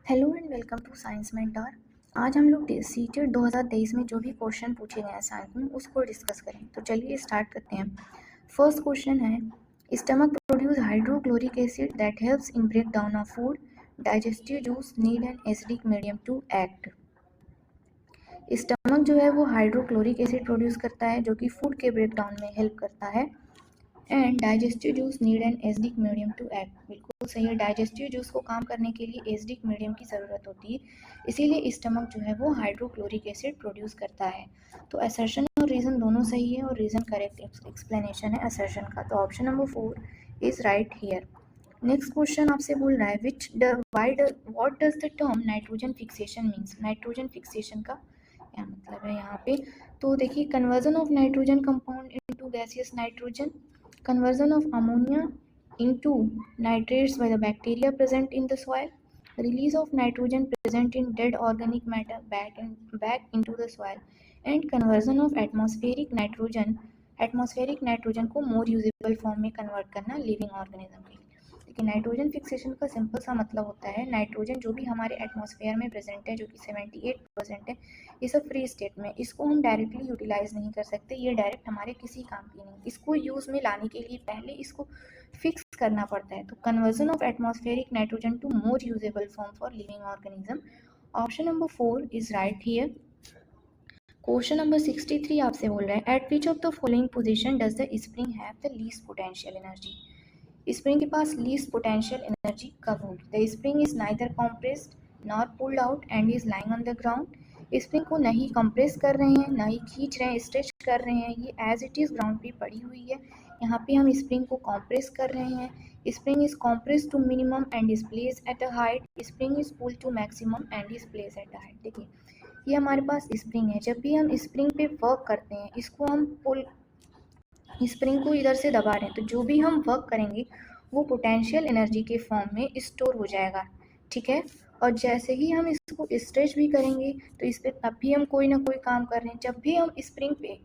Hello and welcome to Science Mentor. आज हम लोग सीटेट 2023 में जो भी क्वेश्चन पूछे गए हैं साइंस में उसको डिस्कस करें। तो चलिए स्टार्ट करते हैं। फर्स्ट क्वेश्चन है, stomach produce hydrochloric acid that helps in break down of food. Digestive juice need an acidic medium to act. Stomach जो है वो हाइड्रोक्लोरिक एसिड प्रोड्यूस करता है जो कि फूड के ब्रेक डाउन में हेल्प करता है। And digestive juice need an acidic medium to act, बिल्कुल सही है। डाइजेस्टिव जूस को काम करने के लिए एसिडिक मीडियम की ज़रूरत होती है, इसीलिए स्टमक जो है वो हाइड्रोक्लोरिक एसिड प्रोड्यूस करता है। तो असर्शन और रीज़न दोनों सही है और रीज़न करेक्ट एक्सप्लेनेशन है असर्शन का। तो option number 4 is right here. Next question आपसे बोल रहा है what does the term nitrogen fixation means. Nitrogen fixation का क्या मतलब है यहाँ पे। तो देखिए, conversion of nitrogen compound into gaseous nitrogen, conversion of ammonia into nitrates by the bacteria present in the soil, release of nitrogen present in dead organic matter back into the soil, and conversion of atmospheric nitrogen को more usable form में convert करना living organism के लिए। लेकिन nitrogen fixation का simple सा मतलब होता है, नाइट्रोजन जो भी हमारे एटमॉस्फेयर में प्रेजेंट है जो कि 78% है, ये सब फ्री स्टेट में, इसको हम डायरेक्टली यूटिलाइज नहीं कर सकते, ये डायरेक्ट हमारे किसी काम की नहीं। इसको यूज़ में लाने के लिए पहले इसको फिक्स करना पड़ता है। तो conversion of atmospheric nitrogen to more usable form for living organism, option number 4 is right here. Question number 63 आपसे बोल रहा है, at which of the following position does the spring have the least potential energy. Spring के पास least potential energy कब होगी। The spring is neither compressed nor pulled out and is lying on the ground. Spring को नहीं compress कर रहे हैं, ना ही खींच रहे हैं, स्ट्रेच कर रहे हैं, ये एज इट इज़ ग्राउंड पे पड़ी हुई है। यहाँ पे हम स्प्रिंग को कंप्रेस कर रहे हैं। Spring is compress to minimum and is place at a height. Spring is pull to maximum and is place at a height. देखिए, ये हमारे पास स्प्रिंग है। जब भी हम स्प्रिंग पे वर्क करते हैं, इसको हम पुल, स्प्रिंग को इधर से दबा रहे हैं, तो जो भी हम वर्क करेंगे वो पोटेंशियल एनर्जी के फॉर्म में स्टोर हो जाएगा, ठीक है। और जैसे ही हम इसको स्ट्रेच भी करेंगे तो इस पर तब भी हम कोई ना कोई काम कर रहे हैं। जब भी हम स्प्रिंग पे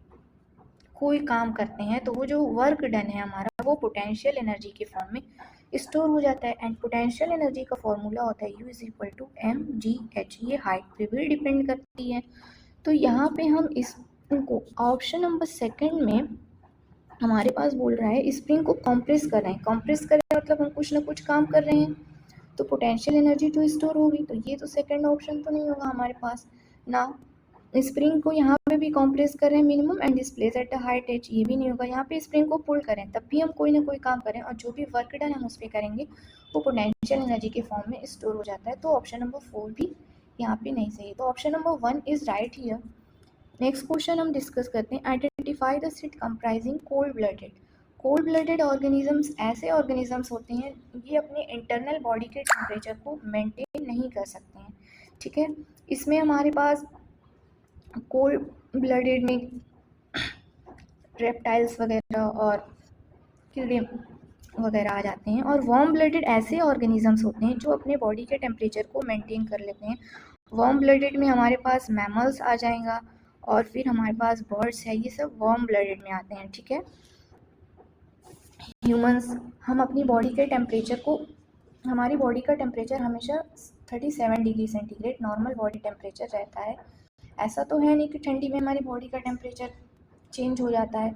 कोई काम करते हैं तो वो जो वर्क डन है हमारा वो पोटेंशियल एनर्जी के फॉर्म में स्टोर हो जाता है। एंड पोटेंशियल एनर्जी का फॉर्मूला होता है U=mgh। ये हाइट पे भी डिपेंड करती है। तो यहाँ पे हम इसको ऑप्शन नंबर सेकंड में हमारे पास बोल रहा है स्प्रिंग को कंप्रेस कर रहे हैं। कंप्रेस कर रहे हैं मतलब हम कुछ ना कुछ काम कर रहे हैं, तो पोटेंशियल एनर्जी तो स्टोर होगी। तो ये तो सेकंड ऑप्शन तो नहीं होगा हमारे पास ना। स्प्रिंग को यहाँ पे भी कंप्रेस कर रहे हैं minimum and displace at the height H, ये भी नहीं होगा। यहाँ पे स्प्रिंग को पुल करें तब भी हम कोई ना कोई काम करें और जो भी वर्क डन हम उस पर करेंगे वो पोटेंशियल एनर्जी के फॉर्म में स्टोर हो जाता है। तो ऑप्शन नंबर 4 भी यहाँ पे नहीं सही। तो option number 1 is right here. Next question हम डिस्कस करते हैं, identify the seat comprising cold blooded. Cold blooded organisms ऐसे ऑर्गेनिजम्स होते हैं, ये अपने इंटरनल बॉडी के टेम्परेचर को मेंटेन नहीं कर सकते हैं, ठीक है। इसमें हमारे पास कोल्ड ब्लडेड में रेप्टाइल्स वगैरह और कीड़े वगैरह आ जाते हैं। और वार्म ब्लडेड ऐसे ऑर्गेनिजम्स होते हैं जो अपने बॉडी के टेम्परेचर को मेंटेन कर लेते हैं। वार्म ब्लडेड में हमारे पास मैमल्स आ जाएगा और फिर हमारे पास बर्ड्स है, ये सब वार्म ब्लडेड में आते हैं, ठीक है। ह्यूमंस, हम अपनी बॉडी के टेम्परेचर को, हमारी बॉडी का टेम्परेचर हमेशा 37 degree centigrade normal body temperature रहता है। ऐसा तो है नहीं कि ठंडी में हमारी बॉडी का टेम्परेचर चेंज हो जाता है।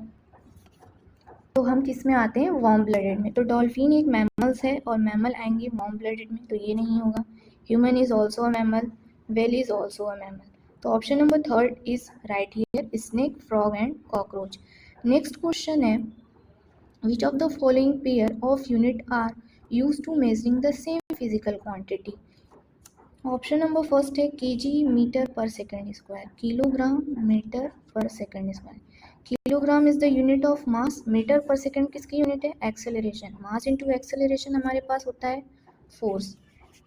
तो हम किस में आते हैं, वार्म ब्लडेड में। तो डॉल्फिन एक मैमल्स है और मैमल आएंगे वार्म ब्लडेड में, तो ये नहीं होगा। Human is also a mammal, whale is also a mammal. तो option number 3 is right here, snake, frog and cockroach. Next question है, which of the following pair of unit are use to measuring the same physical quantity. Option number first है KG metre per second square, kilogram metre per second square. Kilogram is the unit of mass, metre per second किसकी unit है, acceleration. Mass into acceleration हमारे पास होता है force.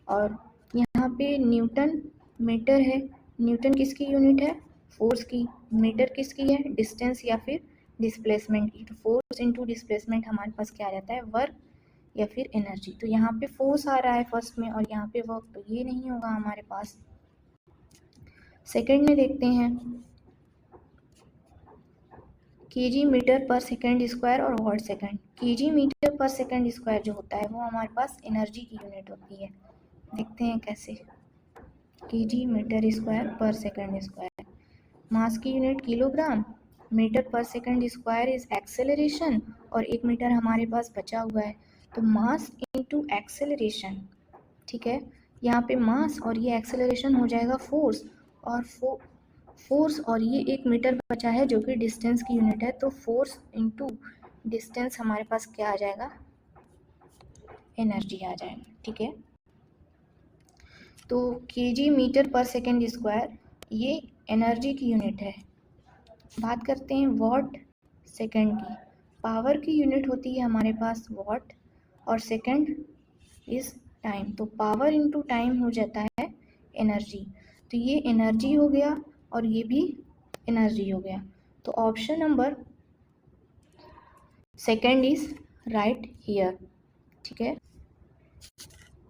और यहाँ पे Newton metre है, न्यूटन किसकी यूनिट है, फोर्स की। मीटर किसकी है, डिस्टेंस या फिर डिस्प्लेसमेंट की। तो फोर्स इनटू डिस्प्लेसमेंट हमारे पास क्या आ जाता है, वर्क या फिर एनर्जी। तो यहाँ पे फोर्स आ रहा है फर्स्ट में और यहाँ पे वर्क, तो ये नहीं होगा हमारे पास। सेकंड में देखते हैं, केजी मीटर पर सेकंड स्क्वायर और वॉट सेकंड। केजी मीटर पर सेकंड स्क्वायर जो होता है वो हमारे पास एनर्जी की यूनिट होती है। देखते हैं कैसे। kg मीटर स्क्वायर पर सेकंड स्क्वायर। मास की यूनिट किलोग्राम, मीटर पर सेकंड स्क्वायर इज एक्सेलरेशन, और 1 मीटर हमारे पास बचा हुआ है, तो मास इनटू एक्सेलरेशन, ठीक है। यहाँ पे मास और ये एक्सेलरेशन हो जाएगा फोर्स, और फोर्स और ये 1 मीटर बचा है जो कि डिस्टेंस की यूनिट है, तो फोर्स इनटू डिस्टेंस हमारे पास क्या आ जाएगा, एनर्जी आ जाएगा, ठीक है। तो KG metre per second square ये एनर्जी की यूनिट है। बात करते हैं वॉट सेकेंड की। पावर की यूनिट होती है हमारे पास वॉट, और सेकेंड इज टाइम, तो पावर इनटू टाइम हो जाता है एनर्जी। तो ये एनर्जी हो गया और ये भी एनर्जी हो गया, तो option number second is right here, ठीक है।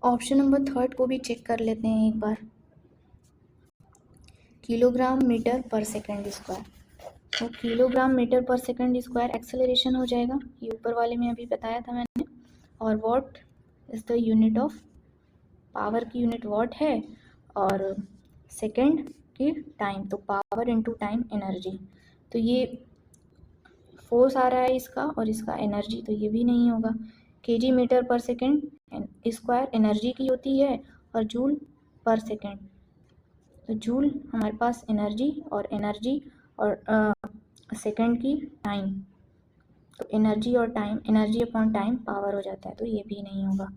ऑप्शन नंबर थर्ड को भी चेक कर लेते हैं एक बार। Kilogram metre per second square, तो kilogram metre per second square acceleration हो जाएगा, ये ऊपर वाले में अभी बताया था मैंने। और what is the unit of, power की यूनिट वॉट है, और सेकेंड की टाइम, तो पावर इनटू टाइम एनर्जी। तो ये फोर्स आ रहा है इसका और इसका एनर्जी, तो ये भी नहीं होगा। KG metre per second square energy की होती है, और जूल पर सेकेंड, तो जूल हमारे पास एनर्जी और सेकेंड की टाइम, तो एनर्जी और time, energy upon time power हो जाता है, तो ये भी नहीं होगा।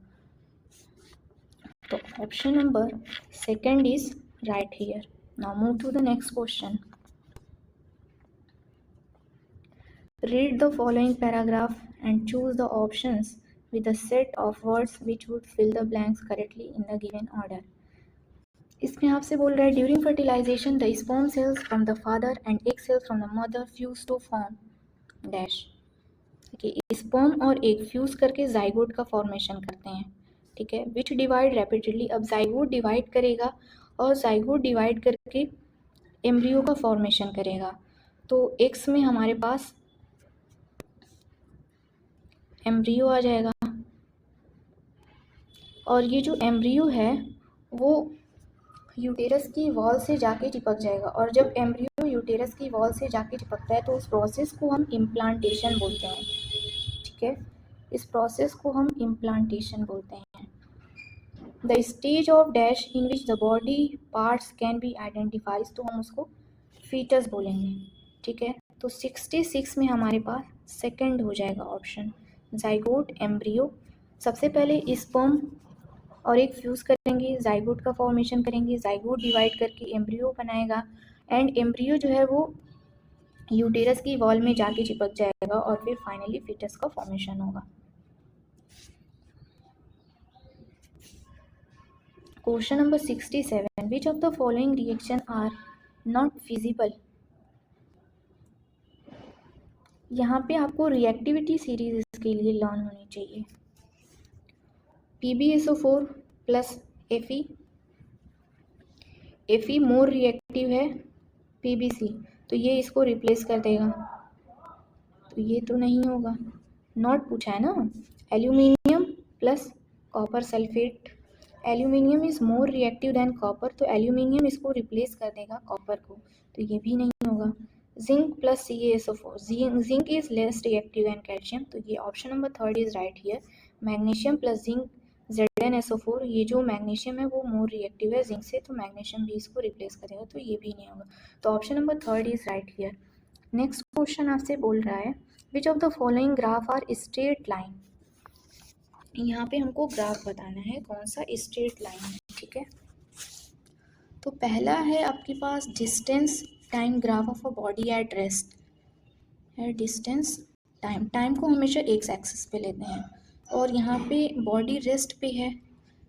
तो option number second is right here. Now move to the next question. Read the following paragraph and choose the options with a set of words which would fill the blanks correctly in the given order. इसमें आपसे बोल रहा है during fertilisation the sperm cells from the father and egg cells from the mother fuse to form dash. देखिए sperm और egg fuse करके zygote का formation करते हैं, ठीक है। विच डिवाइड रैपिडली, अब जाइगोट डिवाइड करेगा और जाइगोट डिवाइड करके एम्ब्रियो का फॉर्मेशन करेगा, तो एक्स में हमारे पास एम्ब्रियो आ जाएगा, और ये जो एम्ब्रियो है वो यूटेरस की वॉल से जाके चिपक जाएगा, और जब एम्ब्रियो यूटेरस की वॉल से जाके चिपकता है तो उस प्रोसेस को हम इम्प्लांटेशन बोलते हैं, ठीक है। इस प्रोसेस को हम इम्प्लांटेशन बोलते हैं। The stage of dash in which the body parts can be identifies, तो हम उसको फीटस बोलेंगे, ठीक है। तो 66 में हमारे पास सेकंड हो जाएगा ऑप्शन, जाइगोट एम्ब्रियो। सबसे पहले स्पर्म और एक फ्यूज़ करेंगे, जाइगोट का फॉर्मेशन करेंगे, जाइगोट डिवाइड करके एम्ब्रियो बनाएगा, एंड एम्ब्रियो जो है वो यूटेरस की वॉल में जाके चिपक जाएगा, और फिर फाइनली फीटस का फॉर्मेशन होगा। Question number 67, which of the following reaction are not feasible. यहाँ पे आपको रिएक्टिविटी सीरीज इसके लिए लर्न होनी चाहिए। PbSO4 plus Fe more reactive है PbC, तो ये इसको रिप्लेस कर देगा, तो ये तो नहीं होगा, नॉट पूछा है ना। Aluminium plus copper sulphate, aluminium is more reactive than copper, तो एल्यूमिनियम इसको रिप्लेस कर देगा कॉपर को, तो ये भी नहीं होगा। Zinc plus CaSO4, zinc is less reactive than calcium, तो ये option number third is right here. Magnesium plus zinc ZnSO4, ये जो मैग्नीशियम है वो मोर रिएक्टिव है जिंक से, तो मैग्नीशियम भी इसको रिप्लेस करेगा, तो ये भी नहीं होगा, तो option number third is right here. Next question आपसे बोल रहा है which of the following graph are straight line. यहाँ पे हमको ग्राफ बताना है कौन सा स्ट्रेट लाइन है, ठीक है। तो पहला है आपके पास distance time graph of a body at rest है। डिस्टेंस टाइम, टाइम को हमेशा एक्स एक्सिस पे लेते हैं, और यहाँ पे बॉडी रेस्ट पे है,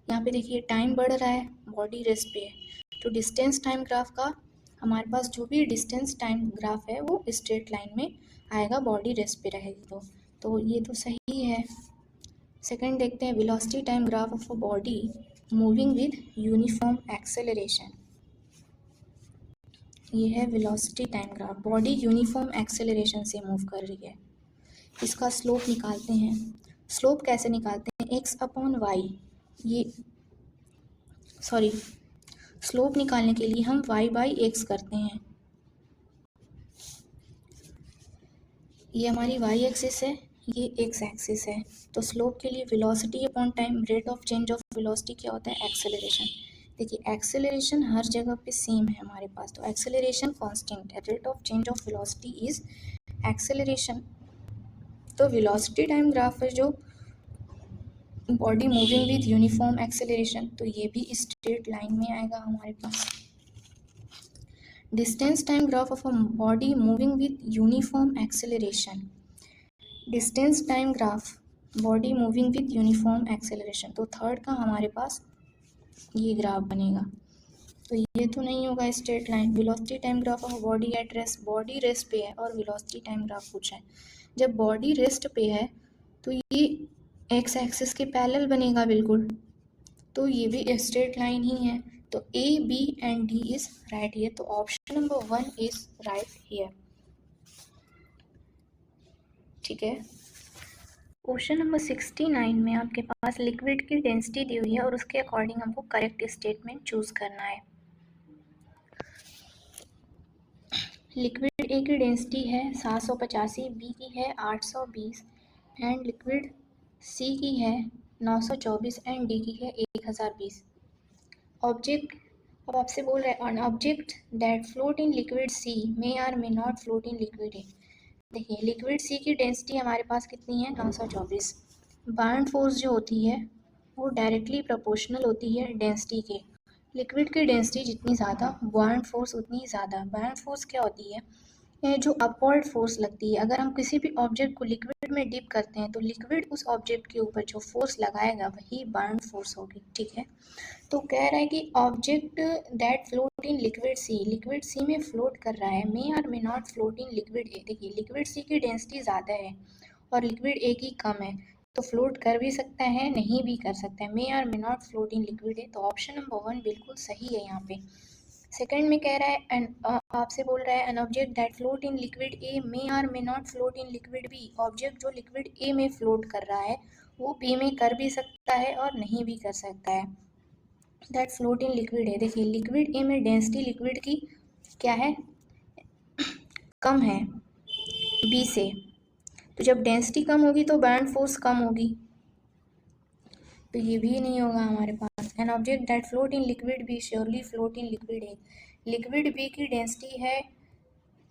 यहाँ पे देखिए टाइम बढ़ रहा है, बॉडी रेस्ट पे है, तो डिस्टेंस टाइम ग्राफ का हमारे पास जो भी डिस्टेंस टाइम ग्राफ है वो स्ट्रेट लाइन में आएगा, बॉडी रेस्ट पे रहेगी, तो ये तो सही है। सेकंड देखते हैं velocity time graph of a body moving with uniform acceleration, ये है velocity time graph, body uniform acceleration से मूव कर रही है। इसका स्लोप निकालते हैं, स्लोप कैसे निकालते हैं, x/y, ये सॉरी स्लोप निकालने के लिए हम y/x करते हैं। ये हमारी y एक्सिस है, ये x एक्सिस है। तो स्लोप के लिए velocity upon time, rate of change of velocity क्या होता है? एक्सेलरेशन। देखिए एक्सेलरेशन हर जगह पे सेम है हमारे पास, तो एक्सेलरेशन कांस्टेंट है। Rate of change of velocity is acceleration. तो वेलोसिटी टाइम ग्राफ है जो body moving with uniform acceleration, तो ये भी स्ट्रेट लाइन में आएगा हमारे पास। Distance time graph of a body moving with uniform acceleration, distance time graph body moving with uniform acceleration, तो थर्ड का हमारे पास ये ग्राफ बनेगा। तो ये तो नहीं होगा straight line. Velocity time graph of body at rest, body rest पे है और वेलोसिटी टाइम ग्राफ पूछा है। जब बॉडी रेस्ट पे है तो ये एक्स एक्सिस के पैरेलल बनेगा बिल्कुल, तो ये भी स्ट्रेट लाइन ही है। तो A B and D is right here, तो option number 1 is right here. ठीक है। क्वेश्चन नंबर 69 में आपके पास लिक्विड की डेंसिटी दी हुई है और उसके अकॉर्डिंग हमको करेक्ट स्टेटमेंट चूज करना है। लिक्विड ए की डेंसिटी है 785, बी की है 820 एंड लिक्विड सी की है 924 एंड डी की है 1020। ऑब्जेक्ट, अब आपसे बोल रहा है on object that float in liquid C may or may not float in liquid A. देखिए लिक्विड सी की डेंसिटी हमारे पास कितनी है? 924। बाउंड फोर्स जो होती है वो डायरेक्टली प्रोपोर्शनल होती है डेंसिटी के। लिक्विड की डेंसिटी जितनी ज़्यादा बाउंड फोर्स उतनी ज़्यादा। बाउंड फोर्स क्या होती है? जो अपवर्ड फोर्स लगती है। अगर हम किसी भी ऑब्जेक्ट को लिक्विड में डिप करते हैं तो लिक्विड उस ऑब्जेक्ट के ऊपर जो फोर्स लगाएगा वही बाउंड फोर्स होगी। ठीक है। तो कह रहा है कि object that float in liquid C, liquid C में फ्लोट कर रहा है, may or may not float in liquid A. देखिए लिक्विड सी की डेंसिटी ज़्यादा है और लिक्विड ए की कम है, तो फ्लोट कर भी सकता है नहीं भी कर सकता है। May or may not float in liquid A, तो ऑप्शन नंबर 1 बिल्कुल सही है यहाँ पे। सेकंड में कह रहा है आपसे बोल रहा है an object that float in liquid A may or may not float in liquid B. Object जो लिक्विड ए में फ्लोट कर रहा है वो बी में कर भी सकता है और नहीं भी कर सकता है। दैट फ्लोट इन लिक्विड है। देखिए लिक्विड ए में डेंसिटी लिक्विड की क्या है? कम है बी से, तो जब डेंसिटी कम होगी तो बाउंड फोर्स कम होगी, तो ये भी नहीं होगा हमारे पास। An object that float in liquid B surely float in liquid A. Liquid B की डेंसिटी है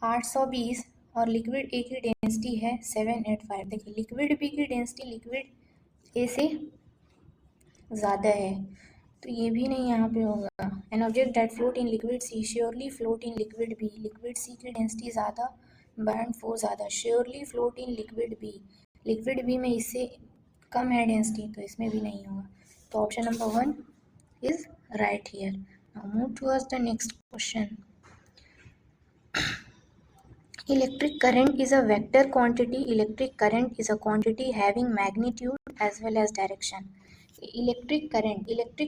820 और लिक्विड ए की डेंसिटी है 785। देखिए लिक्विड बी की डेंसिटी लिक्विड ए से ज़्यादा है, तो ये भी नहीं यहाँ पे होगा। An object that float in liquid C surely float in liquid B. Liquid C की डेंसिटी ज़्यादा, बाउंड फोर्स ज़्यादा, surely float in liquid B. Liquid B में इससे कम है डेंसिटी, तो इसमें भी नहीं होगा। तो option number 1 is right here. Now move towards the next question. Electric current is a vector quantity. Electric current is a quantity having magnitude as well as direction. Electric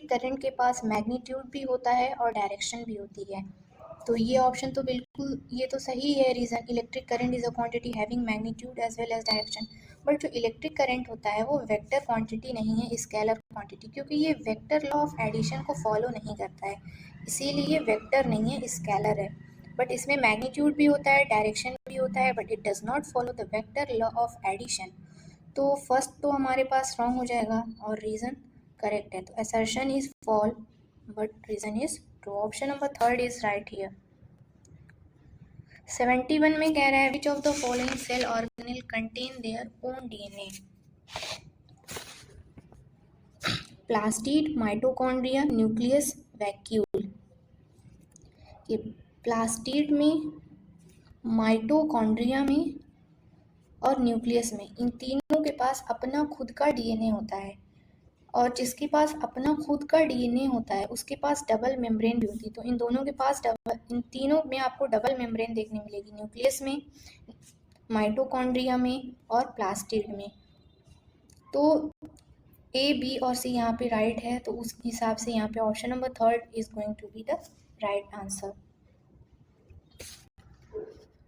current के पास magnitude भी होता है और direction भी होती है, तो ये ऑप्शन तो बिल्कुल ये तो सही है reason. Electric current is a quantity having magnitude as well as direction. But जो इलेक्ट्रिक करंट होता है वो वेक्टर क्वांटिटी नहीं है, स्केलर क्वांटिटी, क्योंकि ये वेक्टर लॉ ऑफ एडिशन को फॉलो नहीं करता है, इसीलिए ये वेक्टर नहीं है, स्केलर है। बट इसमें मैग्नीट्यूड भी होता है, डायरेक्शन भी होता है, but it does not follow the vector law of addition. तो फर्स्ट तो हमारे पास रॉन्ग हो जाएगा और रीज़न करेक्ट है। तो assertion is false but reason is true. Option number 3 is right here. 71 में कह रहा है which of the following cell organelle contain their own DNA. Plastid, mitochondria, nucleus, vacuole. ये प्लास्टिड में, माइटोकॉन्ड्रिया में और न्यूक्लियस में, इन तीनों के पास अपना खुद का डीएनए होता है, और जिसके पास अपना खुद का डीएनए होता है उसके पास डबल मेम्ब्रेन भी होती है। तो इन दोनों के पास इन तीनों में आपको डबल मेम्ब्रेन देखने मिलेगी, न्यूक्लियस में, माइटोकॉन्ड्रिया में और प्लास्टिड में। तो ए बी और सी यहाँ पे राइट है, तो उस हिसाब से यहाँ पे option number 3 is going to be the right answer.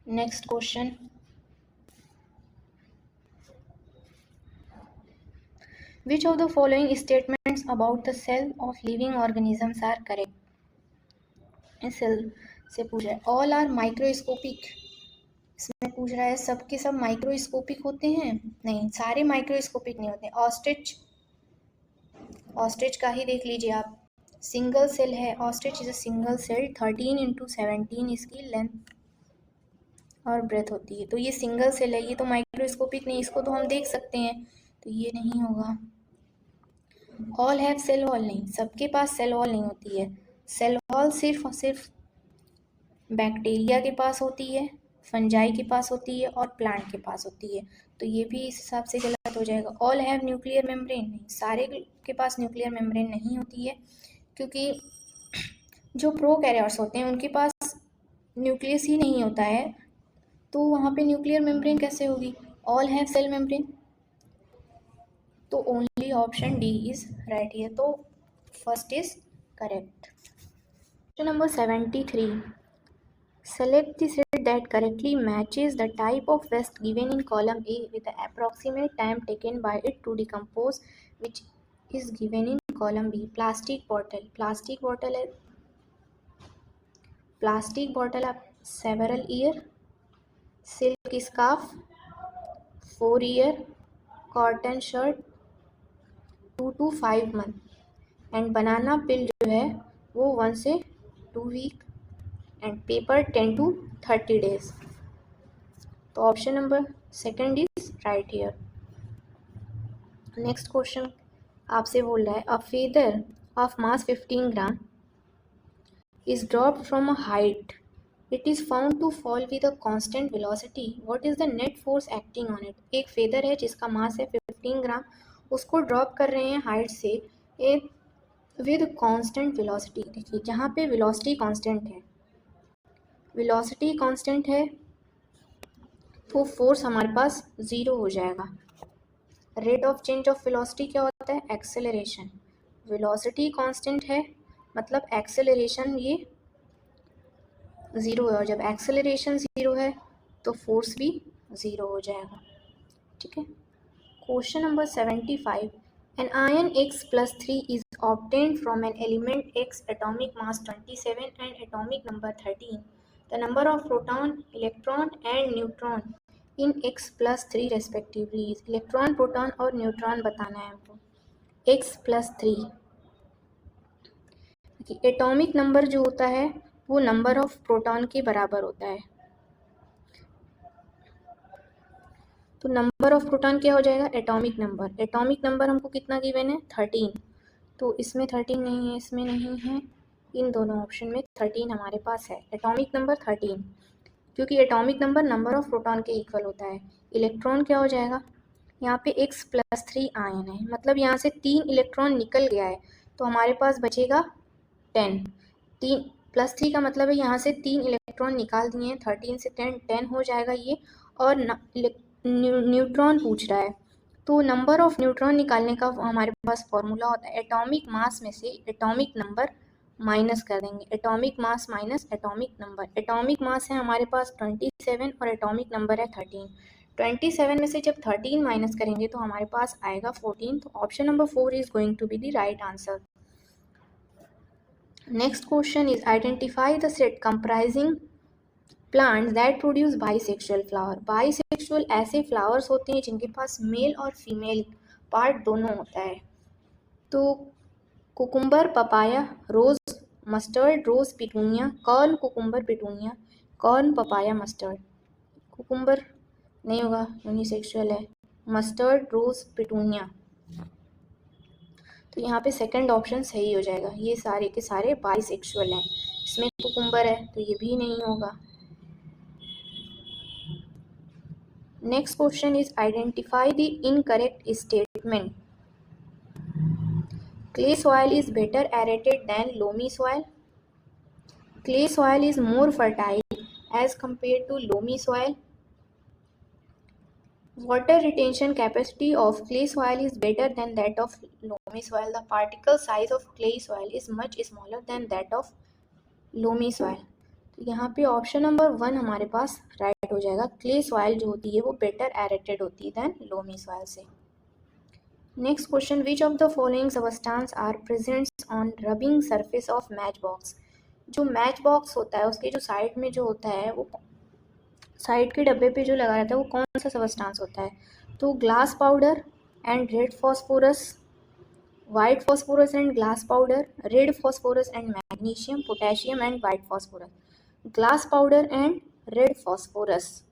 Next question. Which of the following statements about the cell of living organisms are correct? Cell से पूछ रहा है। ऑल आर माइक्रोस्कोपिक, इसमें पूछ रहा है सब के सब माइक्रोस्कोपिक होते हैं? नहीं, सारे माइक्रोस्कोपिक नहीं होते। ऑस्ट्रिच का ही देख लीजिए आप, सिंगल सेल है। Ostrich is a single cell, 13x17 इसकी लेंथ और ब्रेथ होती है, तो ये सिंगल सेल है, ये तो माइक्रोस्कोपिक नहीं, इसको तो हम देख सकते हैं, तो ये नहीं होगा। ऑल हैव सेल वॉल, नहीं, सबके पास सेल वॉल नहीं होती है। सेल वॉल सिर्फ और सिर्फ बैक्टीरिया के पास होती है, फंजाई के पास होती है और प्लांट के पास होती है, तो ये भी इस हिसाब से गलत हो जाएगा। ऑल हैव न्यूक्लियर मेम्ब्रेन, नहीं, सारे के पास न्यूक्लियर मेम्ब्रेन नहीं होती है, क्योंकि जो प्रोकैरियोट्स होते हैं उनके पास न्यूक्लियस ही नहीं होता है, तो वहाँ पे न्यूक्लियर मेम्ब्रेन कैसे होगी। ऑल हैव सेल मेम्ब्रेन, तो only option D is right here, तो first is correct. Question number 73, select the set that correctly matches the type of waste given in column A with the approximate time taken by it to decompose, which is given in column B. Plastic bottle है, plastic bottle आप several year, silk scarf 4 year, cotton shirt 2 to 5 month, and banana peel जो है वो 1 से 2 week, and paper 10 to 30 days. तो option number second is right here. Next question आपसे बोल रहा है, a feather of mass 15 gram is dropped from a height, it is found to fall with a constant velocity, what is the net force acting on it. एक feather है जिसका मास है 15 ग्राम, उसको drop कर रहे हैं हाइट से एक विद कांस्टेंट वेलोसिटी। देखिए जहाँ पे वेलोसिटी कांस्टेंट है तो फोर्स हमारे पास ज़ीरो हो जाएगा। Rate of change of velocity क्या होता है, एक्सेलरेशन। वेलोसिटी कांस्टेंट है मतलब एक्सेलरेशन ये ज़ीरो है, और जब एक्सेलरेशन ज़ीरो है तो फोर्स भी ज़ीरो हो जाएगा। ठीक है। Question number 75, an ion X+3 is obtained from an element X atomic mass 27 and atomic number 13, the number of proton, electron and neutron in X+3 respectively. Electron, proton और neutron बताना है हमको। X+3 atomic number जो होता है वो number of proton के बराबर होता है, तो नंबर ऑफ प्रोटॉन क्या हो जाएगा, एटॉमिक नंबर। एटॉमिक नंबर हमको कितना गिवन है, 13, तो इसमें 13 नहीं है, इसमें नहीं है, इन दोनों ऑप्शन में 13 हमारे पास है। एटॉमिक नंबर 13, क्योंकि atomic number number of proton के इक्वल होता है। इलेक्ट्रॉन क्या हो जाएगा, यहाँ पे X+3 आयन है, मतलब यहाँ से 3 इलेक्ट्रॉन निकल गया है, तो हमारे पास बचेगा 10। 3+3 का मतलब है यहाँ से 3 इलेक्ट्रॉन निकाल दिए हैं, 13 से 10 हो जाएगा ये। और न्यूट्रॉन पूछ रहा है, तो नंबर ऑफ न्यूट्रॉन निकालने का हमारे पास फॉर्मूला होता है, एटॉमिक मास में से एटॉमिक नंबर माइनस कर देंगे। Atomic mass minus atomic number. Atomic mass है हमारे पास 27 और एटॉमिक नंबर है 13। 27 में से जब 13 माइनस करेंगे तो हमारे पास आएगा 14, तो option number 4 is going to be the right answer. Next question is identify the set comprising plants that produce bisexual flower. Bisexual ऐसे flowers होते हैं जिनके पास मेल और फीमेल पार्ट दोनों होता है। तो cucumber, papaya, rose, mustard, rose, petunia, corn, cucumber, petunia, corn, papaya, mustard. Cucumber नहीं होगा, यूनिसेक्सुअल है। मस्टर्ड, रोज, पिटूनिया, तो यहाँ पे सेकंड ऑप्शन सही हो जाएगा। ये सारे के सारे बाइसेक्सुअल हैं। इसमें कुकुम्बर है तो ये भी नहीं होगा। Next question is identify the incorrect statement. Clay soil is better aerated than loamy soil. Clay soil is more fertile as compare to loamy soil. Water retention capacity of clay soil is better than that of loamy soil. The particle size of clay soil is much smaller than that of loamy soil. तो यहाँ पे option number 1 हमारे पास right हो जाएगा। Clay soil जो होती है वो बेटर एरेटेड होती है देन लोमी सॉइल से। Next question, which of the following substance are presents on rubbing surface of match box. जो मैच बॉक्स होता है उसके जो साइड में जो होता है वो साइड के डब्बे पे जो लगा रहता है वो कौन सा सबस्टांस होता है? तो glass powder and red phosphorus, white phosphorus and glass powder, red phosphorus and magnesium, potassium and white phosphorus. Glass powder and red phosphorus,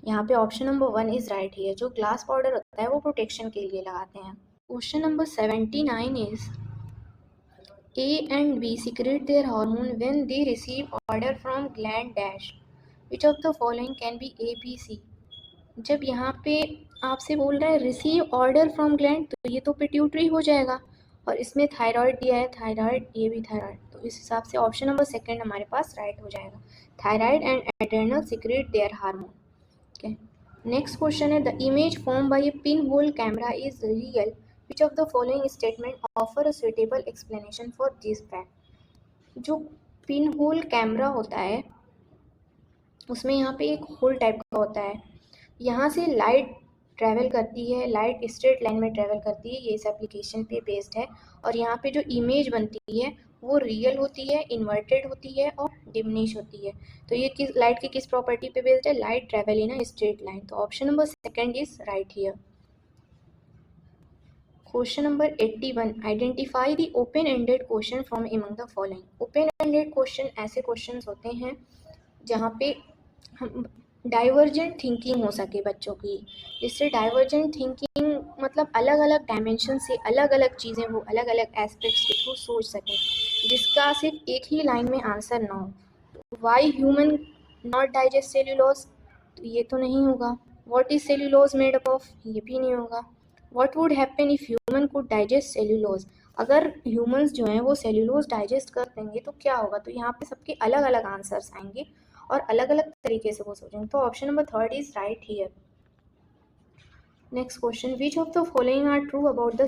यहाँ पे option number 1 is right here. जो ग्लास पाउडर होता है वो protection के लिए लगाते हैं। Question number 79 is A and B secrete their hormone when they receive order from gland dash. Which of the following can be A, B, C? जब यहाँ पे आपसे बोल रहा है रिसीव ऑर्डर फ्रॉम ग्लैंड, तो ये तो पिट्यूटरी हो जाएगा, और इसमें थायराइड दिया है, थायराइड, ये भी थायराइड, तो इस हिसाब से ऑप्शन नंबर 2 हमारे पास राइट हो जाएगा। Thyroid and adrenal secrete their hormone. Okay, next question है the image form by a pin hole camera is real, which of the following statement offer a suitable explanation for this fact. जो pin hole camera होता है उसमें यहाँ पे एक whole type का होता है, यहाँ से लाइट ट्रैवल करती है, लाइट स्ट्रेट लाइन में ट्रैवल करती है, ये इस एप्लीकेशन पे बेस्ड है, और यहाँ पे जो इमेज बनती है वो रियल होती है, इन्वर्टेड होती है और डिमिनिश होती है। तो ये किस लाइट की किस प्रॉपर्टी पे बेस्ड है? Light travel in a straight line. तो option number 2 is right here. Question number 81, identify the open ended question from among the following. Open ended question ऐसे क्वेश्चन होते हैं जहाँ पे हम डाइवर्जेंट थिंकिंग हो सके बच्चों की, जिससे डाइवर्जेंट थिंकिंग मतलब अलग अलग डायमेंशन से अलग अलग चीज़ें वो अलग अलग एस्पेक्ट्स के थ्रू सोच सकें, जिसका सिर्फ एक ही लाइन में आंसर ना हो। Why human not digest cellulose, तो ये तो नहीं होगा। What is cellulose made up of, ये भी नहीं होगा। What would happen if human could digest cellulose, अगर ह्यूमंस जो हैं वो सेल्यूलोज डाइजेस्ट कर देंगे तो क्या होगा? तो यहाँ पे सबके अलग अलग आंसर्स आएंगे और अलग अलग तरीके से वो सोचेंगे। तो option number 3 is right here. Next question, which of the following are true about the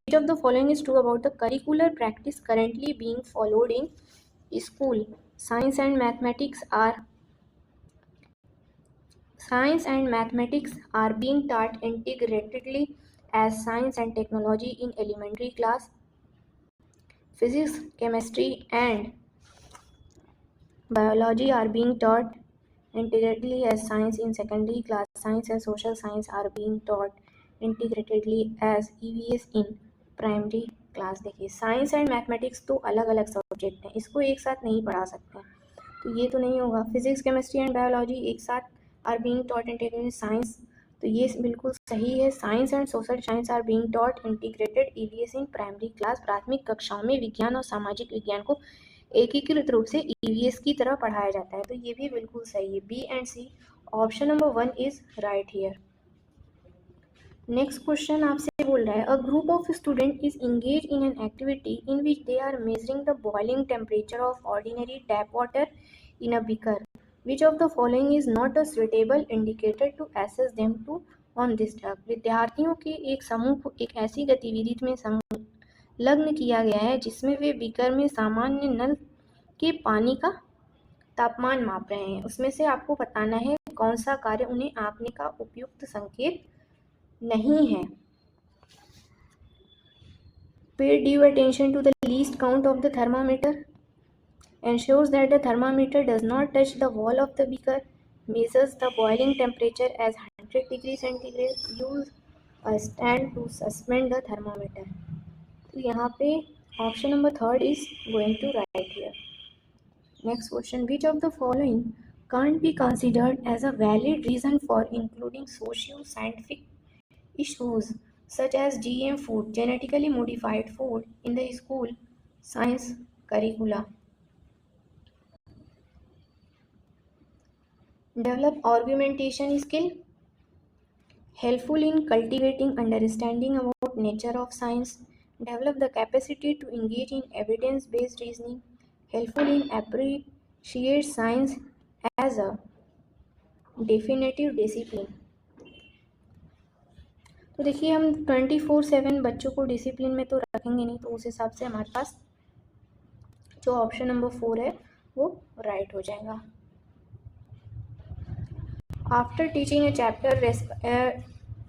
which of the following is true about the curricular practice currently being followed in school? Science and mathematics are being taught integratedly as science and technology in elementary class. Physics, chemistry and biology are being taught integratedly as science in secondary class. Science and social science are being taught integratedly as EVS in primary class. देखिए science and mathematics तो अलग अलग subject हैं, इसको एक साथ नहीं पढ़ा सकते हैं, तो ये तो नहीं होगा। फिजिक्स, केमिस्ट्री एंड बायोलॉजी एक साथ are being taught integrated science, तो ये बिल्कुल सही है। Science and social science are being taught integrated EVS in primary class. प्राथमिक कक्षाओं में विज्ञान और सामाजिक विज्ञान को एकीकृत रूप से EVS की तरह पढ़ाया जाता है, तो ये भी बिल्कुल सही है। B and C, option number 1 is right here. Next question आपसे बोल रहा है a group of student is engage in an activity in which they are measuring the boiling temperature of ordinary tap water in a beaker. Which of the following is not a suitable indicator to assess them to on this tap. विद्यार्थियों के एक समूह को एक ऐसी गतिविधि में संलग्न किया गया है जिसमें वे बीकर में सामान्य नल के पानी का तापमान माप रहे हैं। उसमें से आपको बताना है कौन सा कार्य उन्हें आंकने का उपयुक्त संकेत नहीं है। Pay due attention to the least count of the thermometer. Ensures that the thermometer does not touch the wall of the beaker. Measures the boiling temperature as 100 degrees centigrade. Use a stand to suspend the thermometer. तो यहाँ पे option number 3 is going to right here. Next question, which of the following can't be considered as a valid reason for including socio-scientific issues such as GM food, genetically modified food, in the school science curricula? Develop argumentation skill, helpful in cultivating understanding about nature of science, develop the capacity to engage in evidence-based reasoning, helpful in appreciate science as a definitive discipline. तो देखिए हम 24/7 बच्चों को discipline में तो रखेंगे नहीं, तो उस हिसाब से हमारे पास जो ऑप्शन नंबर 4 है वो राइट हो जाएगा। After teaching A chapter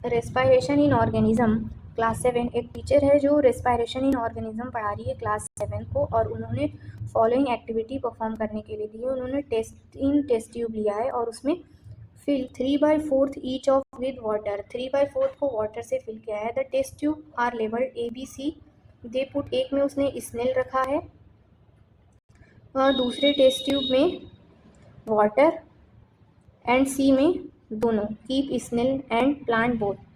respiration in organism, class 7 एक टीचर है जो रेस्पिरेशन इन ऑर्गेनिज्म पढ़ा रही है क्लास 7 को, और उन्होंने फॉलोइंग एक्टिविटी परफॉर्म करने के लिए दी है। उन्होंने टेस्ट ट्यूब लिया है और उसमें fill 3/4 each of with water, 3/4 को वाटर से फिल किया है। The test tube are labelled ABC। They put, एक में उसने स्नेल रखा है और दूसरे टेस्ट ट्यूब में वाटर, एंड C में दोनों, keep snail and plant both.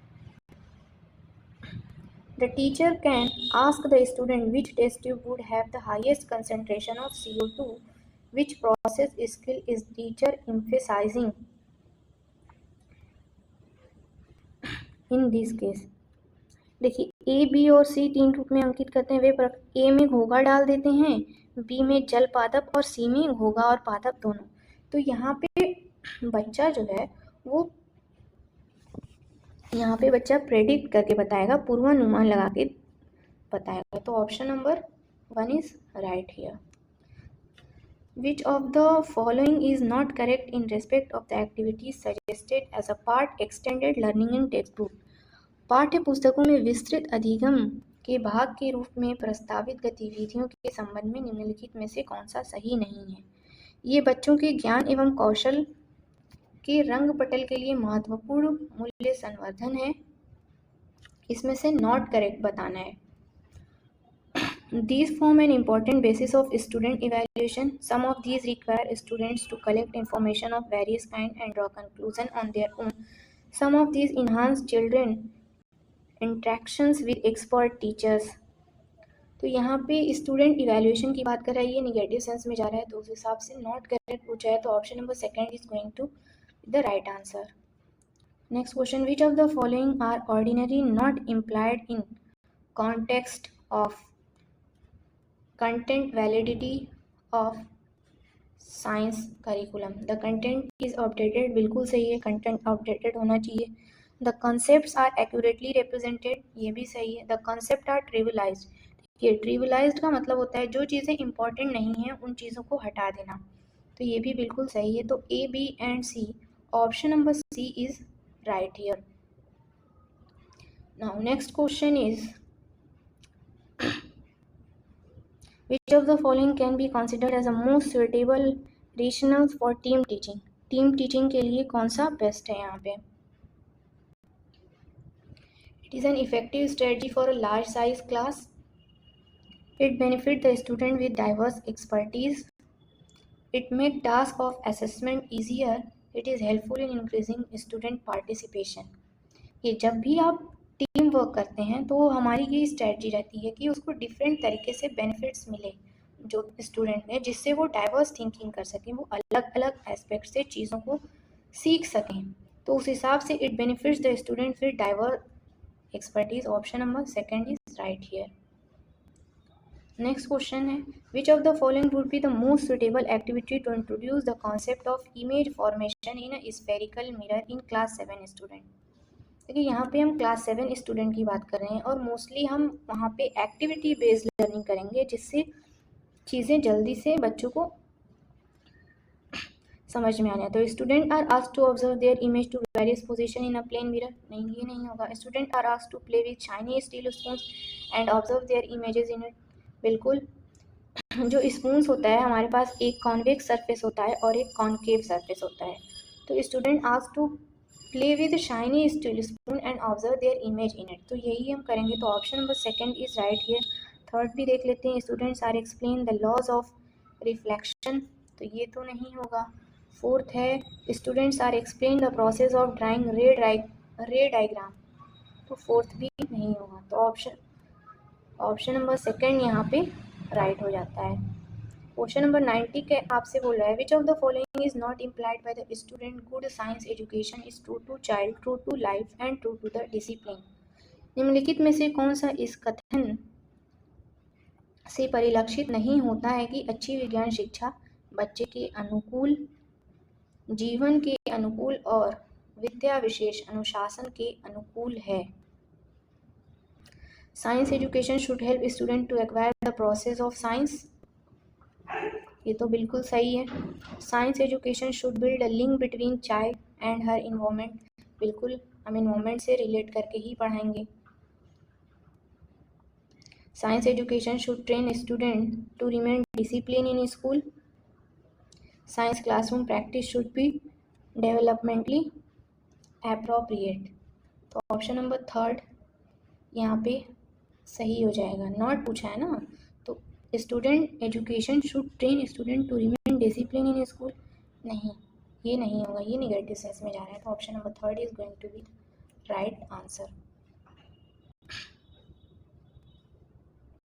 The teacher can ask the student which test tube would have the highest concentration of CO2. Which process skill is teacher emphasizing in this case? देखिए A, B और C 3 रूप में अंकित करते हैं वे A में घोगा डाल देते हैं, B में जल पादप और C में घोगा और पादप दोनों। तो यहाँ पे बच्चा जो है वो यहाँ पे बच्चा प्रेडिक्ट करके बताएगा, पूर्वानुमान लगा के बताएगा। तो option number 1 is right here. Which of the following is not correct in respect of the activities suggested as a part extended learning in textbook? पाठ्य पुस्तकों में विस्तृत अधिगम के भाग के रूप में प्रस्तावित गतिविधियों के संबंध में निम्नलिखित में से कौन सा सही नहीं है? ये बच्चों के ज्ञान एवं कौशल के रंग पटल के लिए महत्वपूर्ण मूल्य संवर्धन है। इसमें से नॉट करेक्ट बताना है। These form an important basis of student evaluation. Some of these require students to collect information of various kind and draw conclusion on their own. Some of these enhance children interactions with expert teachers. तो यहाँ पे student evaluation की बात कर रहा है, ये negative sense में जा रहा है, तो उस हिसाब से नॉट करेक्ट पूछा है, तो option number 2 is going to the right answer. Next question, which of the following are ordinary not implied in context of content validity of science curriculum? The content is outdated, बिल्कुल सही है, content outdated होना चाहिए। The concepts are accurately represented, ये भी सही है। The concepts are trivialized, ये trivialized का मतलब होता है जो चीज़ें important नहीं हैं उन चीज़ों को हटा देना, तो ये भी बिल्कुल सही है। तो A, B and C, option number C is right here. Now next question is, which of the following can be considered as a most suitable rationale for team teaching? Team teaching के लिए कौन सा best है यहाँ पे? It is an effective strategy for a large size class. It benefits the student with diverse expertise. It makes task of assessment easier. It is helpful in increasing student participation. ये जब भी आप team work करते हैं तो हमारी ये strategy रहती है कि उसको डिफरेंट तरीके से बेनिफिट्स मिले जो स्टूडेंट ने, जिससे वो डाइवर्स थिंकिंग कर सकें, वो अलग अलग एस्पेक्ट से चीज़ों को सीख सकें। तो उस हिसाब से it benefits the student with diverse expertise. Option number 2 is right here. Next question है, which of the following would be the most suitable activity to introduce the concept of image formation in a spherical mirror in class 7 student? देखिए यहाँ पे हम class 7 student की बात कर रहे हैं और मोस्टली हम वहाँ पे एक्टिविटी बेस्ड लर्निंग करेंगे जिससे चीज़ें जल्दी से बच्चों को समझ में आना है। तो student are asked to observe their image to various position in a plane mirror, नहीं ये नहीं होगा। Student are asked to play with shiny steel spoons and observe their images in it, बिल्कुल। जो स्पून्स होता है हमारे पास एक कॉन्वेक्स सरफेस होता है और एक कॉन्केव सरफेस होता है, तो student asked to play with shiny steel spoon and observe their image in it, तो यही हम करेंगे। तो option number 2 is right here. Third भी देख लेते हैं, students are explain the laws of reflection, तो ये तो नहीं होगा। फोर्थ है, students are explain the process of drawing ray diagram, तो फोर्थ भी नहीं होगा। तो ऑप्शन नंबर 2 यहाँ पे राइट हो जाता है। क्वेश्चन नंबर 90 के आपसे बोल रहा है, which of the following is not implied by the student good science education is true to child, true to life and true to the discipline? निम्नलिखित में से कौन सा इस कथन से परिलक्षित नहीं होता है कि अच्छी विज्ञान शिक्षा बच्चे के अनुकूल, जीवन के अनुकूल और विद्या विशेष अनुशासन के अनुकूल है? Science education should help student to acquire the process of science, ये तो बिल्कुल सही है। Science education should build a link between child and her environment, बिल्कुल हम इन्वायरमेंट से रिलेट करके ही पढ़ाएंगे। Science education should train students to remain disciplined in school. Science classroom practice should be developmentally appropriate. तो ऑप्शन नंबर थर्ड यहाँ पे सही हो जाएगा. नॉट पूछा है ना, तो student education should train student to remain discipline in school, नहीं, ये नहीं होगा, ये निगेटिव सेंस में जा रहा है. तो option number third is going to be right answer.